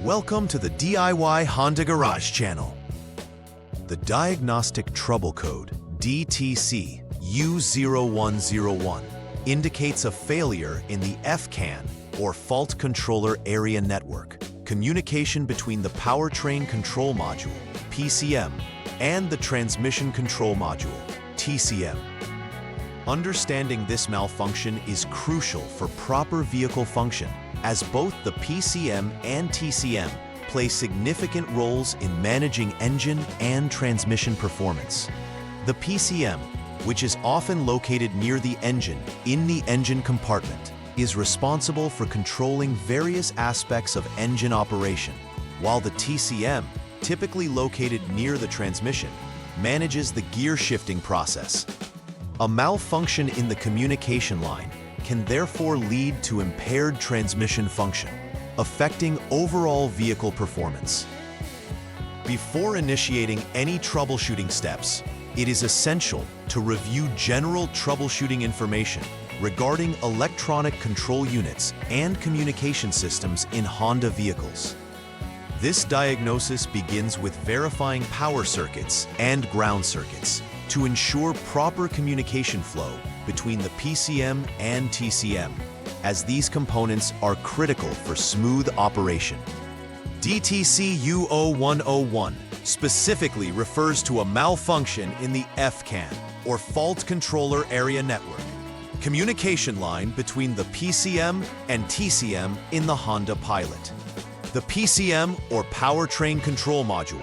Welcome to the DIY Honda Garage channel. The Diagnostic Trouble Code, DTC U0101, indicates a failure in the FCAN, or Fault Controller Area Network, communication between the Powertrain Control Module, PCM, and the Transmission Control Module, TCM. Understanding this malfunction is crucial for proper vehicle function, as both the PCM and TCM play significant roles in managing engine and transmission performance. The PCM, which is often located near the engine in the engine compartment, is responsible for controlling various aspects of engine operation, while the TCM, typically located near the transmission, manages the gear shifting process. A malfunction in the communication line can therefore lead to impaired transmission function, affecting overall vehicle performance. Before initiating any troubleshooting steps, it is essential to review general troubleshooting information regarding electronic control units and communication systems in Honda vehicles. This diagnosis begins with verifying power circuits and ground circuits to ensure proper communication flow between the PCM and TCM, as these components are critical for smooth operation. DTC U0101 specifically refers to a malfunction in the FCAN, or Fault Controller Area Network, communication line between the PCM and TCM in the Honda Pilot. The PCM, or Powertrain Control Module,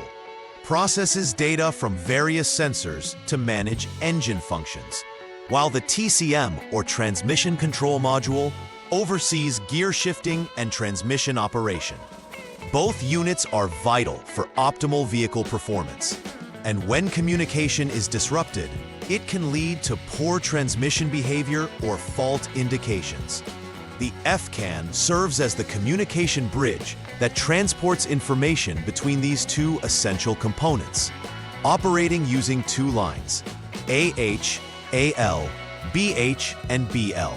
processes data from various sensors to manage engine functions, while the TCM, or Transmission Control Module, oversees gear shifting and transmission operation. Both units are vital for optimal vehicle performance, and when communication is disrupted, it can lead to poor transmission behavior or fault indications. The FCAN serves as the communication bridge that transports information between these two essential components, operating using two lines, AH, AL, BH, and BL.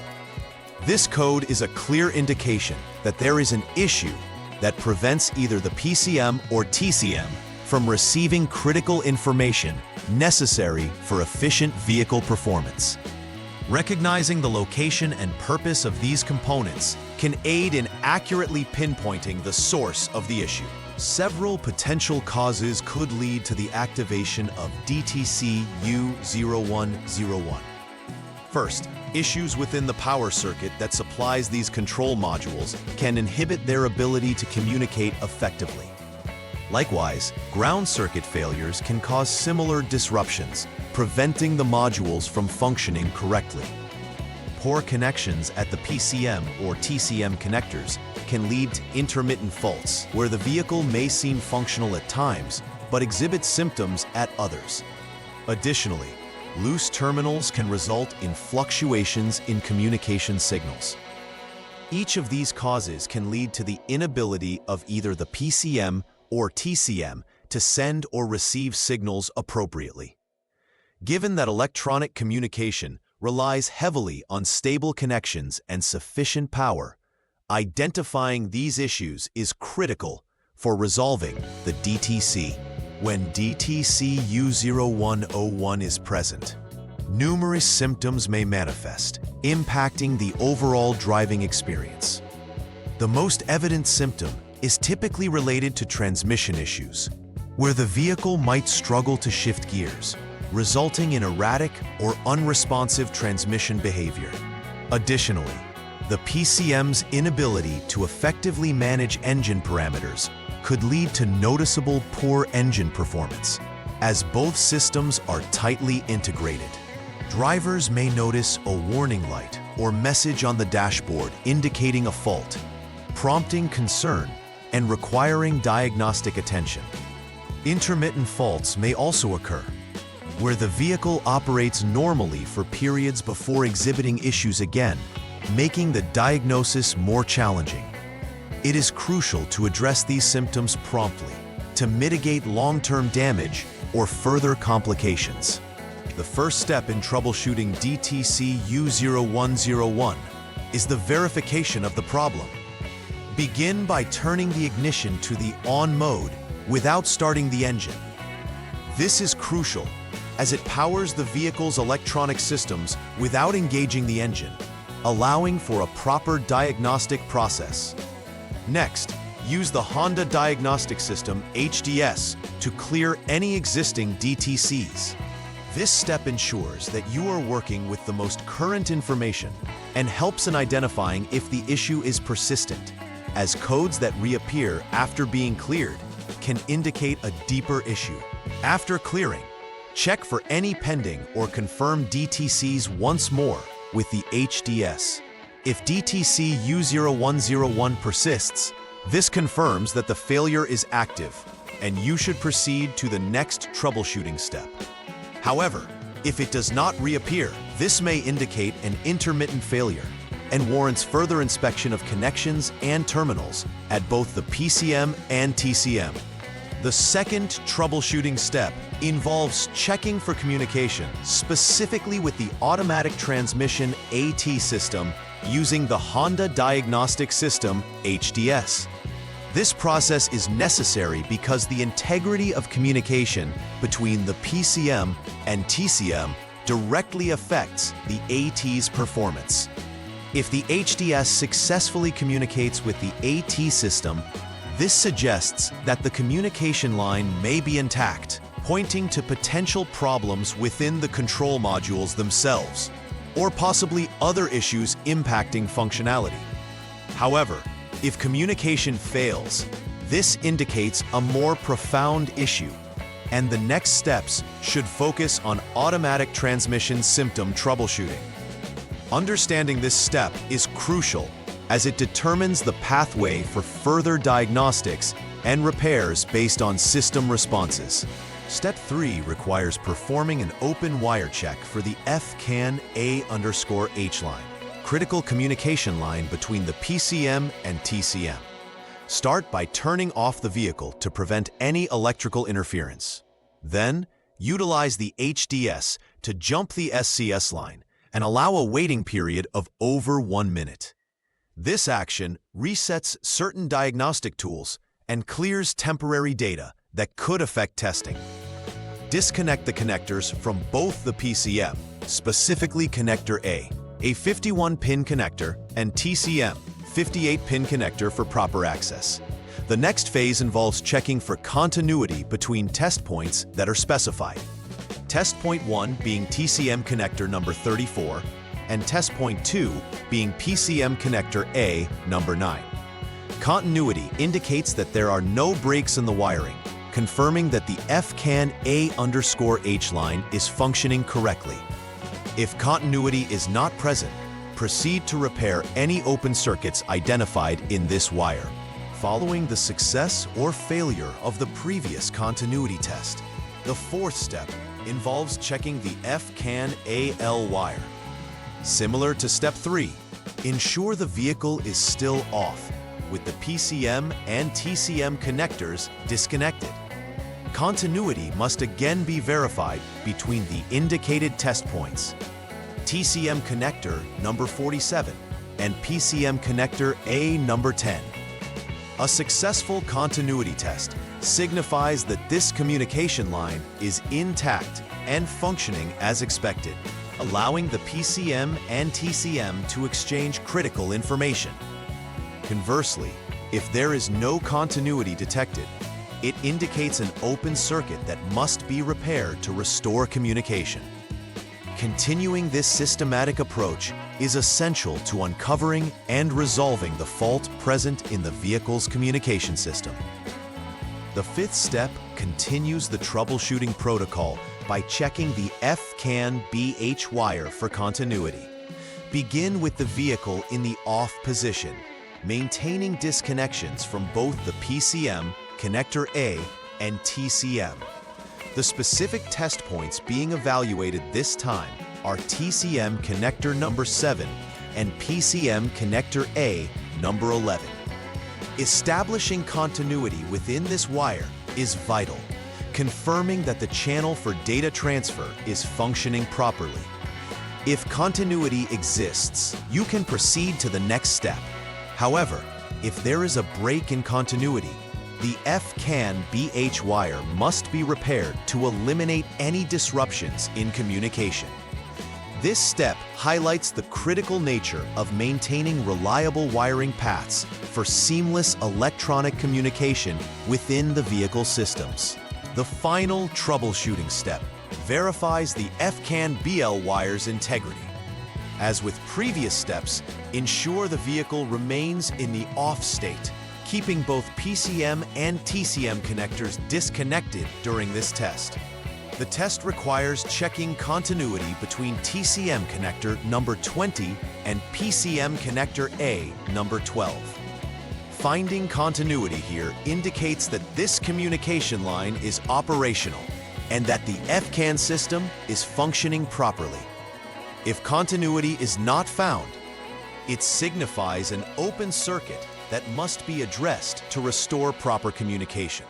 This code is a clear indication that there is an issue that prevents either the PCM or TCM from receiving critical information necessary for efficient vehicle performance. Recognizing the location and purpose of these components can aid in accurately pinpointing the source of the issue. Several potential causes could lead to the activation of DTC U0101. First, issues within the power circuit that supplies these control modules can inhibit their ability to communicate effectively. Likewise, ground circuit failures can cause similar disruptions, preventing the modules from functioning correctly. Poor connections at the PCM or TCM connectors can lead to intermittent faults, where the vehicle may seem functional at times, but exhibits symptoms at others. Additionally, loose terminals can result in fluctuations in communication signals. Each of these causes can lead to the inability of either the PCM or TCM to send or receive signals appropriately. Given that electronic communication relies heavily on stable connections and sufficient power, identifying these issues is critical for resolving the DTC. When DTC U0101 is present, numerous symptoms may manifest, impacting the overall driving experience. The most evident symptom is typically related to transmission issues, where the vehicle might struggle to shift gears, resulting in erratic or unresponsive transmission behavior. Additionally, the PCM's inability to effectively manage engine parameters could lead to noticeable poor engine performance, as both systems are tightly integrated. Drivers may notice a warning light or message on the dashboard indicating a fault, prompting concern and requiring diagnostic attention. Intermittent faults may also occur, where the vehicle operates normally for periods before exhibiting issues again, making the diagnosis more challenging. It is crucial to address these symptoms promptly to mitigate long-term damage or further complications. The first step in troubleshooting DTC U0101 is the verification of the problem. Begin by turning the ignition to the on mode without starting the engine. This is crucial as it powers the vehicle's electronic systems without engaging the engine, allowing for a proper diagnostic process. Next, use the Honda Diagnostic System HDS to clear any existing DTCs. This step ensures that you are working with the most current information and helps in identifying if the issue is persistent, as codes that reappear after being cleared can indicate a deeper issue. After clearing, check for any pending or confirmed DTCs once more with the HDS. If DTC U0101 persists, this confirms that the failure is active and you should proceed to the next troubleshooting step. However, if it does not reappear, this may indicate an intermittent failure and warrants further inspection of connections and terminals at both the PCM and TCM. The second troubleshooting step involves checking for communication, specifically with the automatic transmission AT system using the Honda Diagnostic System HDS. This process is necessary because the integrity of communication between the PCM and TCM directly affects the AT's performance. If the HDS successfully communicates with the AT system, this suggests that the communication line may be intact, pointing to potential problems within the control modules themselves, or possibly other issues impacting functionality. However, if communication fails, this indicates a more profound issue, and the next steps should focus on automatic transmission symptom troubleshooting. Understanding this step is crucial as it determines the pathway for further diagnostics and repairs based on system responses. Step 3 requires performing an open wire check for the FCAN A_H line, critical communication line between the PCM and TCM. Start by turning off the vehicle to prevent any electrical interference. Then, utilize the HDS to jump the SCS line and allow a waiting period of over 1 minute. This action resets certain diagnostic tools and clears temporary data that could affect testing. Disconnect the connectors from both the PCM, specifically connector A 51-pin connector, and TCM, 58-pin connector for proper access. The next phase involves checking for continuity between test points that are specified. Test point 1 being TCM connector number 34, and test point 2 being PCM connector A number 9. Continuity indicates that there are no breaks in the wiring, confirming that the FCAN A_H line is functioning correctly. If continuity is not present, proceed to repair any open circuits identified in this wire. Following the success or failure of the previous continuity test, the fourth step involves checking the FCAN AL wire. Similar to step 3, ensure the vehicle is still off, with the PCM and TCM connectors disconnected. Continuity must again be verified between the indicated test points, TCM connector number 47 and PCM connector A number 10. A successful continuity test signifies that this communication line is intact and functioning as expected, allowing the PCM and TCM to exchange critical information. Conversely, if there is no continuity detected, it indicates an open circuit that must be repaired to restore communication. Continuing this systematic approach is essential to uncovering and resolving the fault present in the vehicle's communication system. The fifth step continues the troubleshooting protocol by checking the FCAN BH wire for continuity. Begin with the vehicle in the off position, maintaining disconnections from both the PCM, connector A, and TCM. The specific test points being evaluated this time are TCM connector number 7 and PCM connector A number 11. Establishing continuity within this wire is vital, confirming that the channel for data transfer is functioning properly. If continuity exists, you can proceed to the next step. However, If there is a break in continuity, the F-CAN BH wire must be repaired to eliminate any disruptions in communication. This step highlights the critical nature of maintaining reliable wiring paths for seamless electronic communication within the vehicle systems. The final troubleshooting step verifies the F-CAN BL wire's integrity. As with previous steps, ensure the vehicle remains in the off state, keeping both PCM and TCM connectors disconnected during this test. The test requires checking continuity between TCM connector number 20 and PCM connector A number 12. Finding continuity here indicates that this communication line is operational and that the F-CAN system is functioning properly. If continuity is not found, it signifies an open circuit that must be addressed to restore proper communication.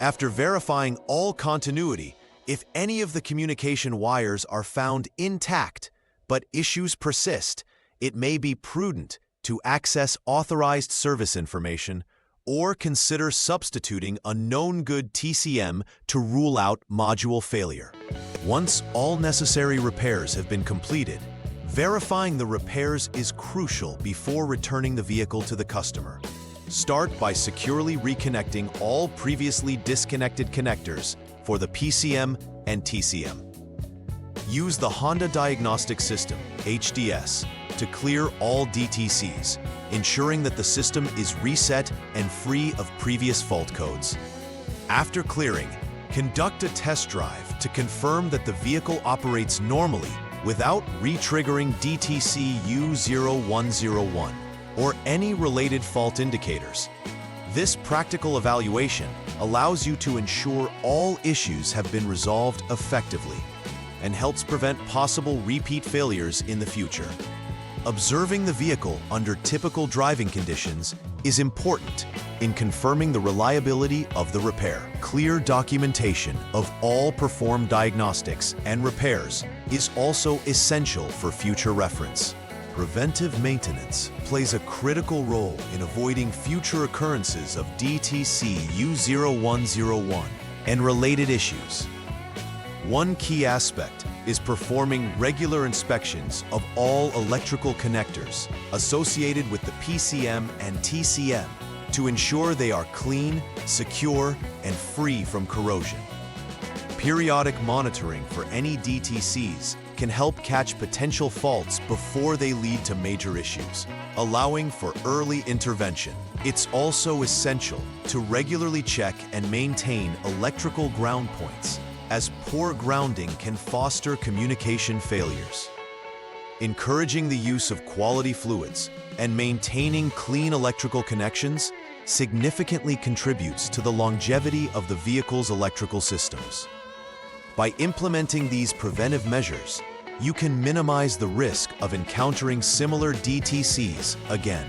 After verifying all continuity, if any of the communication wires are found intact but issues persist, it may be prudent to access authorized service information or consider substituting a known good TCM to rule out module failure. Once all necessary repairs have been completed, verifying the repairs is crucial before returning the vehicle to the customer. Start by securely reconnecting all previously disconnected connectors for the PCM and TCM. Use the Honda Diagnostic System, HDS, to clear all DTCs, ensuring that the system is reset and free of previous fault codes. After clearing, conduct a test drive to confirm that the vehicle operates normally without re-triggering DTC U0101 or any related fault indicators. This practical evaluation allows you to ensure all issues have been resolved effectively and helps prevent possible repeat failures in the future. Observing the vehicle under typical driving conditions is important in confirming the reliability of the repair. Clear documentation of all performed diagnostics and repairs is also essential for future reference. Preventive maintenance plays a critical role in avoiding future occurrences of DTC U0101 and related issues. One key aspect is performing regular inspections of all electrical connectors associated with the PCM and TCM to ensure they are clean, secure, and free from corrosion. Periodic monitoring for any DTCs can help catch potential faults before they lead to major issues, allowing for early intervention. It's also essential to regularly check and maintain electrical ground points, as poor grounding can foster communication failures. Encouraging the use of quality fluids and maintaining clean electrical connections significantly contributes to the longevity of the vehicle's electrical systems. By implementing these preventive measures, you can minimize the risk of encountering similar DTCs again.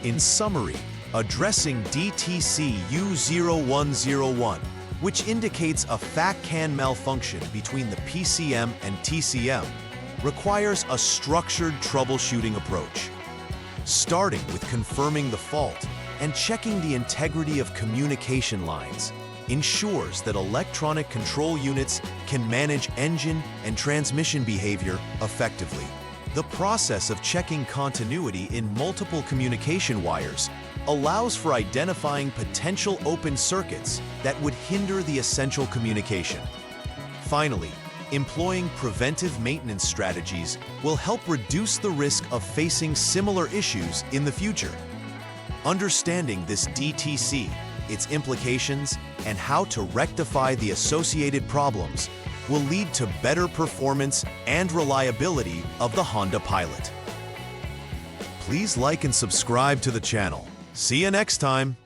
In summary, addressing DTC U0101, which indicates a F-CAN malfunction between the PCM and TCM, requires a structured troubleshooting approach. Starting with confirming the fault and checking the integrity of communication lines ensures that electronic control units can manage engine and transmission behavior effectively. The process of checking continuity in multiple communication wires allows for identifying potential open circuits that would hinder the essential communication. Finally, employing preventive maintenance strategies will help reduce the risk of facing similar issues in the future. Understanding this DTC, its implications, and how to rectify the associated problems will lead to better performance and reliability of the Honda Pilot. Please like and subscribe to the channel. See you next time.